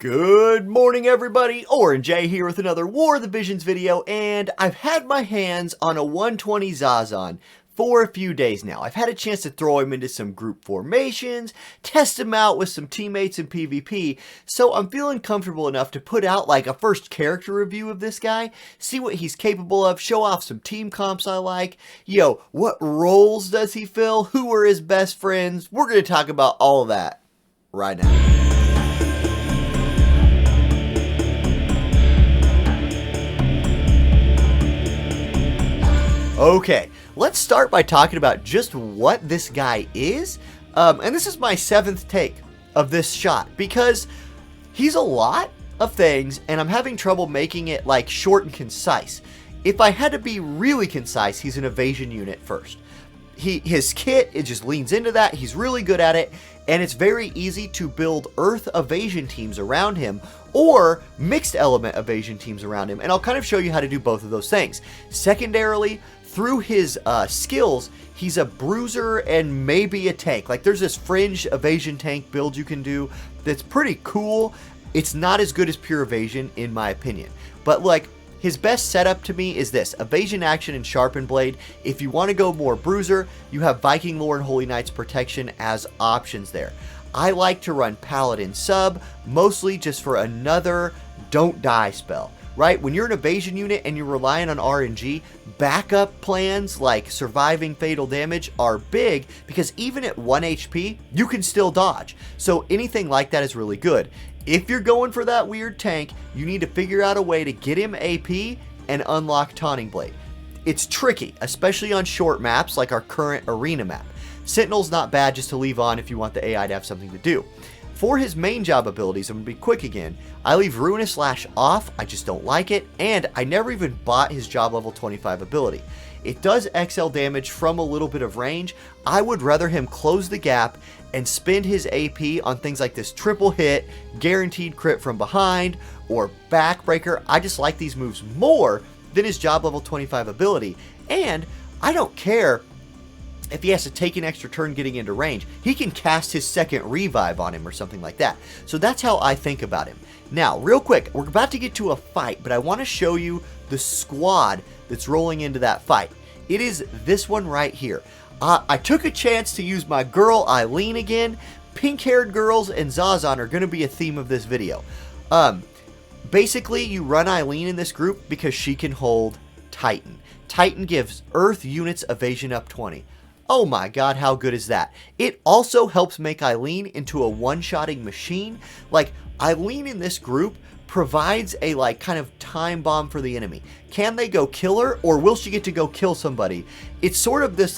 Good morning, everybody. Jayy here with another War of the Visions video, and I've had my hands on a 120 Zazan for a few days now. I've had a chance to throw him into some group formations, test him out with some teammates in PvP, so I'm feeling comfortable enough to put out like a first character review of this guy, see what he's capable of, show off some team comps I like, what roles does he fill, who are his best friends. We're going to talk about all of that right now. Okay, let's start by talking about just what this guy is, and this is my 7th take of this shot, because he's a lot of things, and I'm having trouble making it like short and concise. If I had to be really concise, he's an evasion unit first. His kit, it just leans into that, he's really good at it, and it's very easy to build earth evasion teams around him, or mixed element evasion teams around him, and I'll kind of show you how to do both of those things. Secondarily, through his skills, he's a bruiser and maybe a tank. Like, there's this fringe evasion tank build you can do that's pretty cool. It's not as good as pure evasion, in my opinion. But, like, his best setup to me is this: evasion action and sharpen blade. If you want to go more bruiser, you have Viking lore and Holy Knight's protection as options there. I like to run paladin sub, mostly just for another don't die spell. Right? When you're an evasion unit and you're relying on RNG, backup plans like surviving fatal damage are big, because even at 1 HP, you can still dodge. So anything like that is really good. If you're going for that weird tank, you need to figure out a way to get him AP and unlock Taunting Blade. It's tricky, especially on short maps like our current arena map. Sentinel's not bad just to leave on if you want the AI to have something to do. For his main job abilities, I'm going to be quick again, I leave Ruinous Lash off, I just don't like it, and I never even bought his job level 25 ability. It does XL damage from a little bit of range. I would rather him close the gap and spend his AP on things like this triple hit, guaranteed crit from behind, or backbreaker. I just like these moves more than his job level 25 ability, and I don't care if he has to take an extra turn getting into range. He can cast his second revive on him or something like that. So that's how I think about him. Now, real quick, we're about to get to a fight, but I want to show you the squad that's rolling into that fight. It is this one right here. I took a chance to use my girl Eileen again. Pink-haired girls and Zazan are going to be a theme of this video. Basically, you run Eileen in this group because she can hold Titan. Titan gives Earth units evasion up 20. Oh my god, how good is that? It also helps make Eileen into a one-shotting machine. Like, Eileen in this group provides a kind of time bomb for the enemy. Can they go kill her, or will she get to go kill somebody? It's sort of this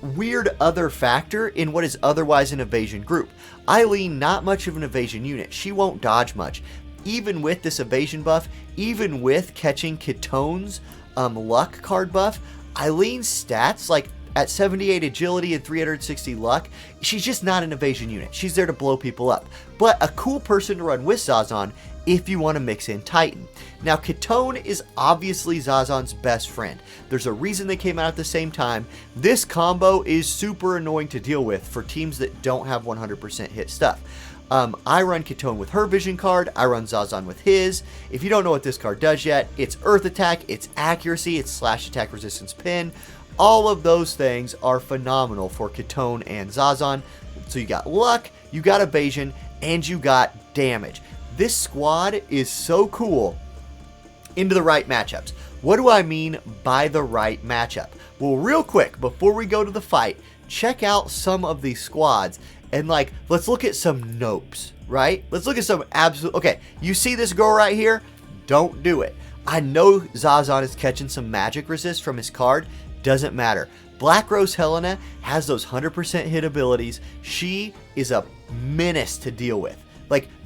weird other factor in what is otherwise an evasion group. Eileen, not much of an evasion unit. She won't dodge much. Even with this evasion buff, even with catching Ketone's luck card buff, Eileen's stats, at 78 agility and 360 luck, she's just not an evasion unit. She's there to blow people up. But a cool person to run with Zazan if you want to mix in Titan. Now, Ketone is obviously Zazan's best friend. There's a reason they came out at the same time. This combo is super annoying to deal with for teams that don't have 100% hit stuff. I run Ketone with her vision card, I run Zazan with his. If you don't know what this card does yet, it's earth attack, it's accuracy, it's slash attack resistance pin. All of those things are phenomenal for Ketone and Zazan. So you got luck, you got evasion, and you got damage. This squad is so cool into the right matchups. What do I mean by the right matchup? Well, real quick, before we go to the fight, check out some of these squads and let's look at some nopes, right? Let's look at some absolute... Okay, you see this girl right here? Don't do it. I know Zazan is catching some magic resist from his card. Doesn't matter. Black Rose Helena has those 100% hit abilities. She is a menace to deal with.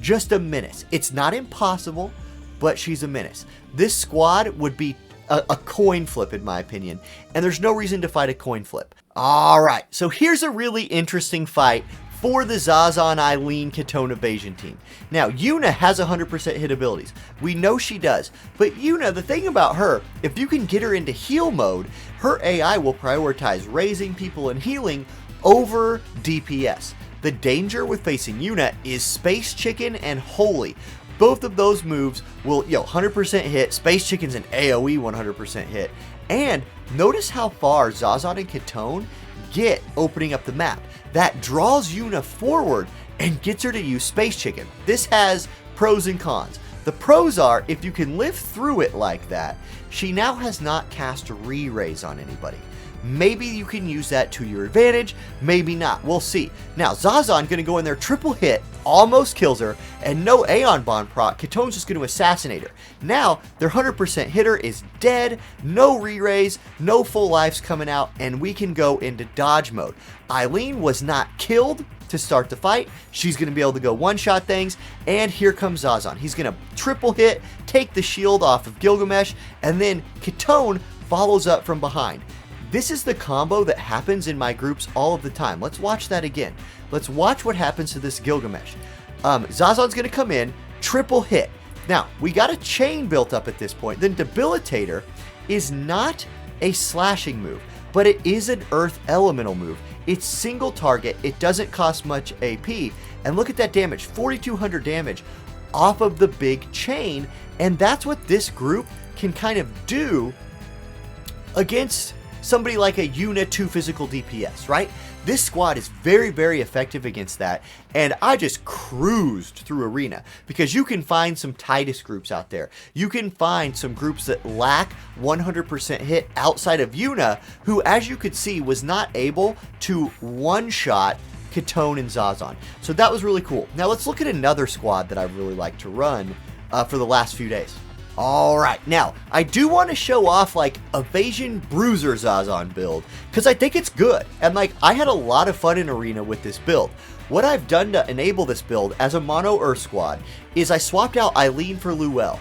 Just a menace. It's not impossible, but she's a menace. This squad would be a coin flip, in my opinion, and there's no reason to fight a coin flip. Alright, so here's a really interesting fight for the Zazan Eileen Ketone evasion team. Now, Yuna has 100% hit abilities. We know she does. But Yuna, the thing about her, if you can get her into heal mode, her AI will prioritize raising people and healing over DPS. The danger with facing Yuna is Space Chicken and Holy. Both of those moves will, 100% hit. Space Chicken's an AoE 100% hit. And notice how far Zazan and Kitone get opening up the map. That draws Yuna forward and gets her to use Space Chicken. This has pros and cons. The pros are, if you can live through it like that, she now has not cast re-raise on anybody. Maybe you can use that to your advantage, maybe not. We'll see. Now, Zazan going to go in there, triple hit, almost kills her, and no Aeon Bond proc. Kitone's just going to assassinate her. Now, their 100% hitter is dead, no re-raise, no full lives coming out, and we can go into dodge mode. Eileen was not killed to start the fight. She's going to be able to go one-shot things, and here comes Zazan. He's going to triple hit, take the shield off of Gilgamesh, and then Kitone follows up from behind. This is the combo that happens in my groups all of the time. Let's watch that again. Let's watch what happens to this Gilgamesh. Zazan's going to come in, triple hit. Now, we got a chain built up at this point. Then Debilitator is not a slashing move, but it is an earth elemental move. It's single target. It doesn't cost much AP. And look at that damage, 4,200 damage off of the big chain. And that's what this group can kind of do against somebody like a Yuna 2 physical DPS, right? This squad is very, very effective against that, and I just cruised through Arena because you can find some Titus groups out there. You can find some groups that lack 100% hit outside of Yuna, who, as you could see, was not able to one-shot Kitone and Zazan. So that was really cool. Now let's look at another squad that I really like to run for the last few days. Alright, now, I do want to show off, like, Evasion Bruiser Zazan build, because I think it's good, and, like, I had a lot of fun in Arena with this build. What I've done to enable this build as a mono Earth squad is I swapped out Eileen for Luel.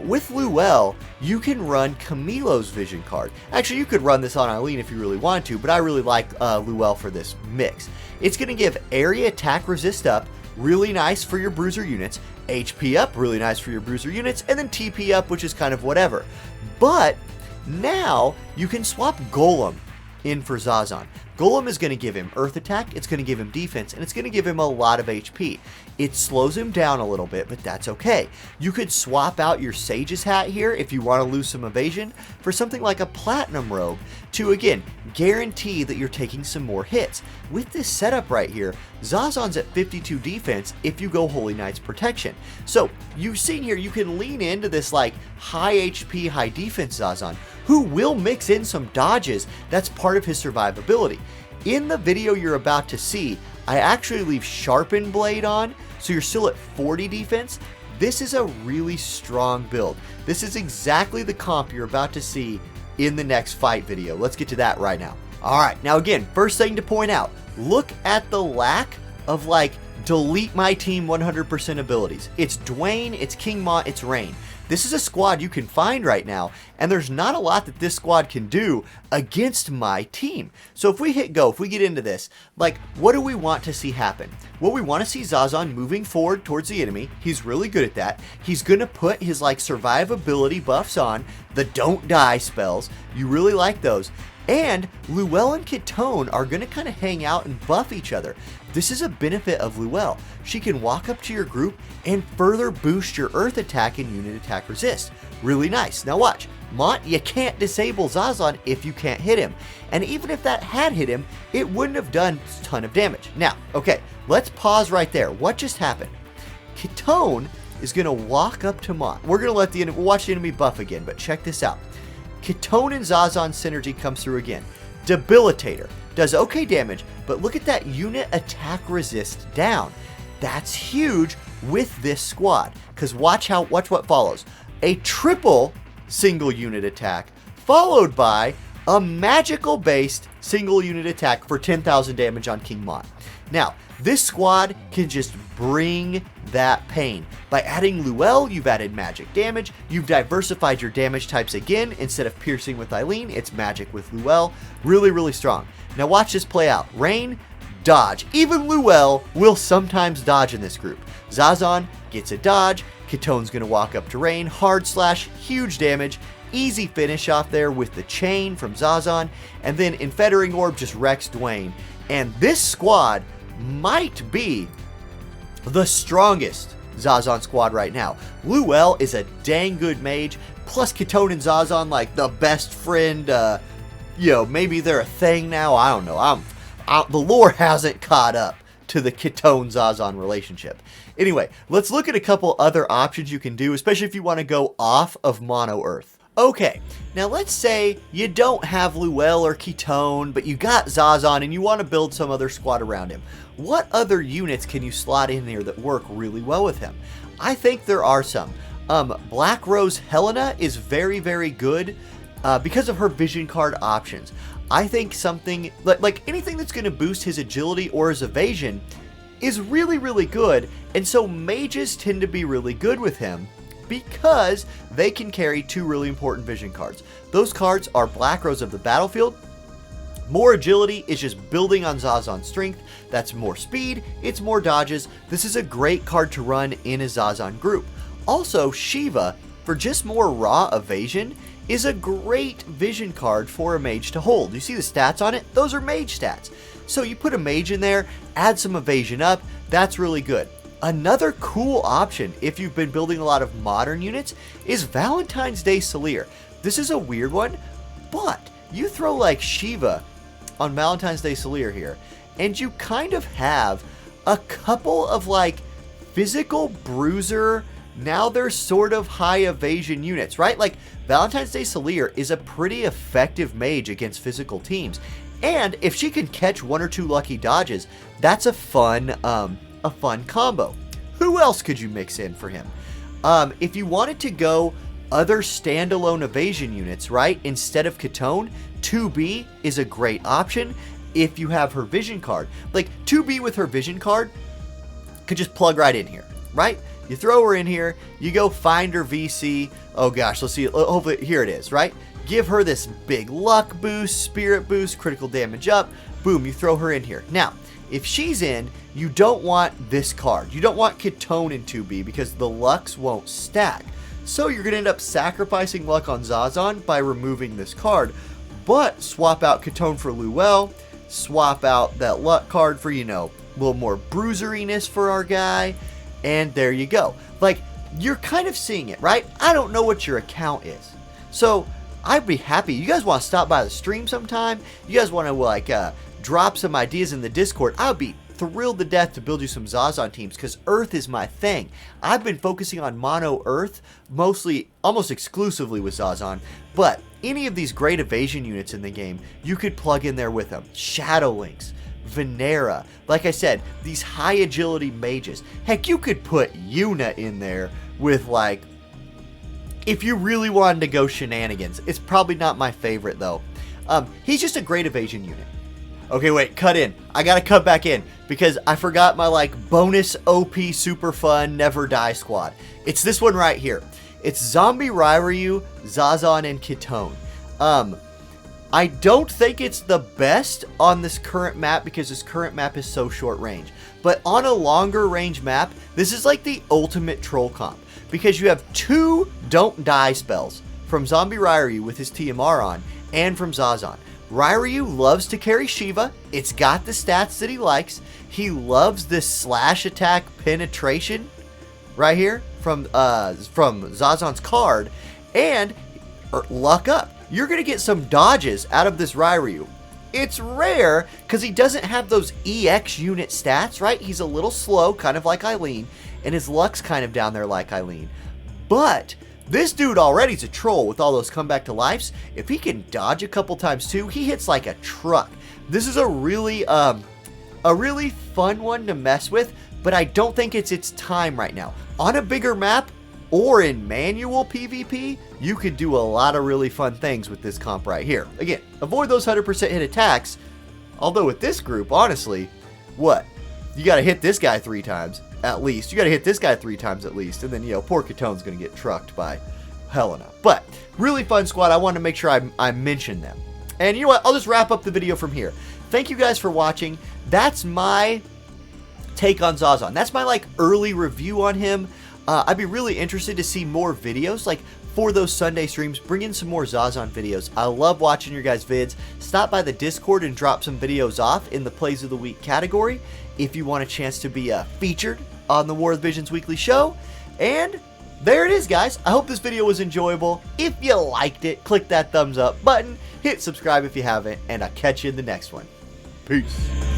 With Luel, you can run Camilo's Vision card. Actually, you could run this on Eileen if you really want to, but I really like Luel for this mix. It's going to give area attack resist up, really nice for your bruiser units, HP up, really nice for your bruiser units, and then TP up, which is kind of whatever. But now you can swap Golem in for Zazan. Golem is going to give him earth attack, it's going to give him defense, and it's going to give him a lot of HP. It slows him down a little bit, but that's okay. You could swap out your Sage's hat here if you want to lose some evasion for something like a Platinum Robe to, again, guarantee that you're taking some more hits. With this setup right here, Zazan's at 52 defense if you go Holy Knight's protection. So you've seen here, you can lean into this like high HP, high defense Zazan, who will mix in some dodges. That's part of his survivability. In the video you're about to see, I actually leave Sharpened Blade on, so you're still at 40 defense. This is a really strong build. This is exactly the comp you're about to see in the next fight video. Let's get to that right now. Alright, now again, first thing to point out, look at the lack of like delete my team 100% abilities. It's Dwayne, it's King Mont, it's Rain. This is a squad you can find right now, and there's not a lot that this squad can do against my team. So if we hit go, if we get into this, like, what do we want to see happen? Well, we want to see Zazan moving forward towards the enemy. He's really good at that. He's going to put his, like, survivability buffs on, the don't die spells. You really like those. And Luel and Kitone are going to kind of hang out and buff each other. This is a benefit of Luel. She can walk up to your group and further boost your earth attack and unit attack resist. Really nice. Now watch. Mont, you can't disable Zazan if you can't hit him. And even if that had hit him, it wouldn't have done a ton of damage. Now, okay, let's pause right there. What just happened? Kitone is going to walk up to Mont. We're going to let the enemy, we'll watch the enemy buff again, but check this out. Kitone and Zazan synergy comes through again. Debilitator does okay damage, but look at that unit attack resist down. That's huge with this squad, because watch what follows. A triple single unit attack followed by a magical based single unit attack for 10,000 damage on King Mont. Now, this squad can just bring that pain. By adding Luel, you've added magic damage, you've diversified your damage types again. Instead of piercing with Eileen, it's magic with Luel. Really, really strong. Now watch this play out. Rain, dodge. Even Luel will sometimes dodge in this group. Zazan gets a dodge, Kitone's going to walk up to Rain, hard slash, huge damage, easy finish off there with the chain from Zazan, and then Infettering Orb just wrecks Dwayne. And this squad might be the strongest Zazan squad right now. Luel is a dang good mage, plus Kitone and Zazan like the best friend, maybe they're a thing now, I don't know. The lore hasn't caught up to the Kitone-Zazan relationship. Anyway, let's look at a couple other options you can do, especially if you want to go off of Mono Earth. Okay, now let's say you don't have Luel or Kitone, but you got Zazan and you want to build some other squad around him. What other units can you slot in there that work really well with him? I think there are some. Black Rose Helena is very, very good because of her vision card options. I think something like anything that's going to boost his agility or his evasion is really, really good, and so mages tend to be really good with him because they can carry two really important vision cards. Those cards are Black Rose of the Battlefield. More agility is just building on Zazan's strength. That's more speed, it's more dodges. This is a great card to run in a Zazan group. Also, Shiva, for just more raw evasion, is a great vision card for a mage to hold. You see the stats on it? Those are mage stats. So you put a mage in there, add some evasion up, that's really good. Another cool option, if you've been building a lot of modern units, is Valentine's Day Salier. This is a weird one, but you throw like Shiva on Valentine's Day Salier here, and you kind of have a couple of like physical bruiser, now they're sort of high evasion units, right? Like Valentine's Day Salier is a pretty effective mage against physical teams. And if she can catch one or two lucky dodges, that's a fun combo. Who else could you mix in for him? If you wanted to go other standalone evasion units, right? Instead of Kitone, 2B is a great option if you have her vision card. Like 2B with her vision card could just plug right in here, right? You throw her in here, you go find her VC. Oh gosh, let's see. Hopefully, here it is, right? Give her this big luck boost, spirit boost, critical damage up. Boom, you throw her in here. Now, if she's in, you don't want this card. You don't want Kitone in 2B because the lucks won't stack. So you're going to end up sacrificing luck on Zazan by removing this card. But swap out Kitone for Luel. Swap out that luck card for, a little more bruiseriness for our guy. And there you go. Like, you're kind of seeing it, right? I don't know what your account is. So I'd be happy. You guys want to stop by the stream sometime? You guys want to drop some ideas in the Discord? I would be thrilled to death to build you some Zazan teams because Earth is my thing. I've been focusing on Mono Earth, mostly, almost exclusively with Zazan, but any of these great evasion units in the game, you could plug in there with them. Shadowlinks, Venera, like I said, these high agility mages. Heck, you could put Yuna in there with if you really wanted to go shenanigans. It's probably not my favorite though. He's just a great evasion unit. Okay, wait, cut in. I gotta cut back in because I forgot my bonus OP super fun never die squad. It's this one right here. It's Zombie Ryu, Zazan, and Kitone. I don't think it's the best on this current map because this current map is so short range. But on a longer range map, this is like the ultimate troll comp because you have two don't die spells from Zombie Ryu with his TMR on and from Zazan. Ryu loves to carry Shiva. It's got the stats that he likes. He loves this slash attack penetration right here from Zazan's card, and luck up. You're going to get some dodges out of this Ryu. It's rare because he doesn't have those EX unit stats, right? He's a little slow, kind of like Eileen, and his luck's kind of down there like Eileen. But this dude already's a troll with all those comeback to lives. If he can dodge a couple times too, he hits like a truck. This is a really fun one to mess with, but I don't think it's its time right now. On a bigger map or in manual PvP, you could do a lot of really fun things with this comp right here. Again, avoid those 100% hit attacks. Although with this group, honestly, what? You got to hit this guy 3 times. At least. You got to hit this guy 3 times at least. And then, poor Kitone's going to get trucked by Helena. But, really fun squad. I wanted to make sure I mentioned them. And you know what? I'll just wrap up the video from here. Thank you guys for watching. That's my take on Zazan. That's my, early review on him. I'd be really interested to see more videos, for those Sunday streams. Bring in some more Zazan videos. I love watching your guys' vids. Stop by the Discord and drop some videos off in the Plays of the Week category if you want a chance to be featured on the War of the Visions weekly show. And there it is, guys. I hope this video was enjoyable. If you liked it, click that thumbs up button, hit subscribe if you haven't, and I'll catch you in the next one. Peace.